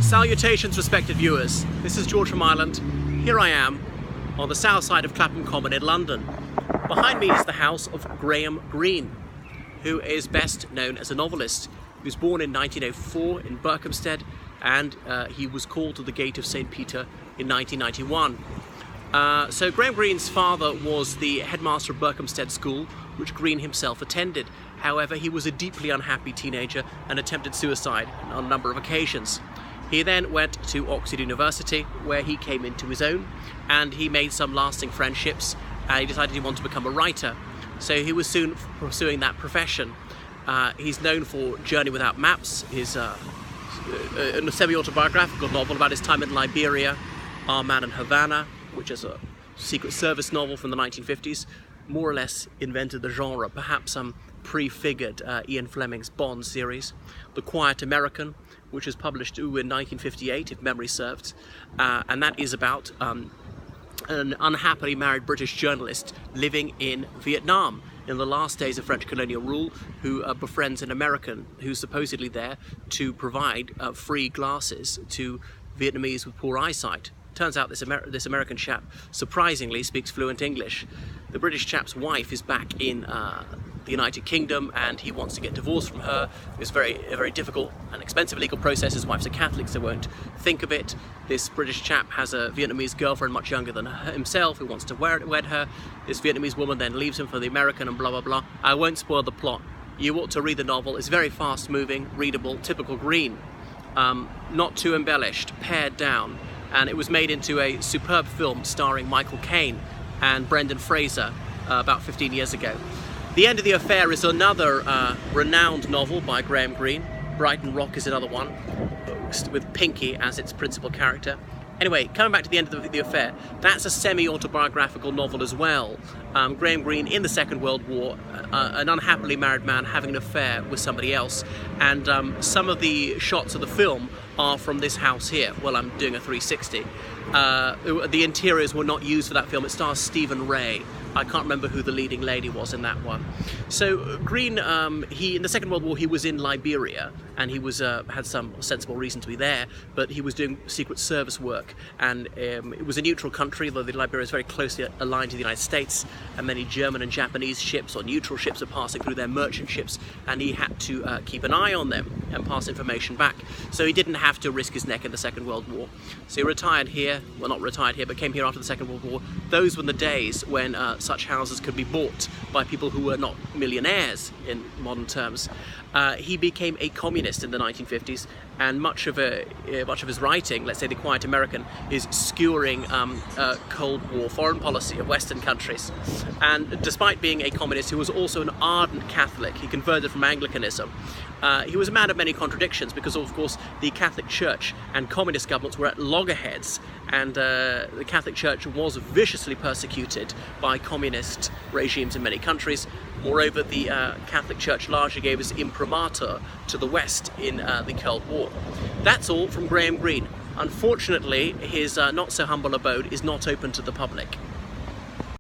Salutations, respected viewers. This is George from Ireland. Here I am on the south side of Clapham Common in London. Behind me is the house of Greene, who is best known as a novelist. He was born in 1904 in Berkhamsted, and he was called to the Gate of St. Peter in 1991. So Greene's father was the headmaster of Berkhamsted School, which Greene himself attended. However, he was a deeply unhappy teenager and attempted suicide on a number of occasions. He then went to Oxford University, where he came into his own, and he made some lasting friendships. He decided he wanted to become a writer, so he was soon pursuing that profession. He's known for Journey Without Maps, his a semi-autobiographical novel about his time in Liberia, Our Man in Havana, which is a Secret Service novel from the 1950s, more or less invented the genre, perhaps prefigured Ian Fleming's Bond series. The Quiet American, which was published in 1958, if memory serves, and that is about an unhappily married British journalist living in Vietnam in the last days of French colonial rule, who befriends an American who's supposedly there to provide free glasses to Vietnamese with poor eyesight. Turns out this American chap surprisingly speaks fluent English. The British chap's wife is back in the United Kingdom, and he wants to get divorced from her. It's a very difficult and expensive legal process. His wife's a Catholic, so won't think of it. This British chap has a Vietnamese girlfriend much younger than himself who wants to wed her. This Vietnamese woman then leaves him for the American, and blah blah blah. I won't spoil the plot. You ought to read the novel. It's very fast moving, readable, typical Greene. Not too embellished, pared down. And it was made into a superb film starring Michael Caine and Brendan Fraser about 15 years ago. The End of the Affair is another renowned novel by Greene. Brighton Rock is another one, with Pinky as its principal character. Anyway, coming back to The End of the Affair, that's a semi-autobiographical novel as well. Greene in the Second World War, an unhappily married man having an affair with somebody else, and some of the shots of the film are from this house here. Well, I'm doing a 360. The interiors were not used for that film. It stars Stephen Ray. I can't remember who the leading lady was in that one. So Greene, in the Second World War, he was in Liberia, and he was had some sensible reason to be there, but he was doing Secret Service work, and it was a neutral country, though Liberia is very closely aligned to the United States, and many German and Japanese ships or neutral ships are passing through their merchant ships, and he had to keep an eye on them and pass information back. So he didn't have to risk his neck in the Second World War. So he retired here, well, not retired here, but came here after the Second World War. Those were the days when such houses could be bought by people who were not millionaires in modern terms. He became a communist in the 1950s, and much of his writing, let's say The Quiet American, is skewering Cold War foreign policy of Western countries. And despite being a communist, he was also an ardent Catholic. He converted from Anglicanism. He was a man of many contradictions because, of course, the Catholic Church and communist governments were at loggerheads, and the Catholic Church was viciously persecuted by communist regimes in many countries. Moreover, the Catholic Church largely gave its imprimatur to the West in the Cold War. That's all from Greene. Unfortunately, his not so humble abode is not open to the public.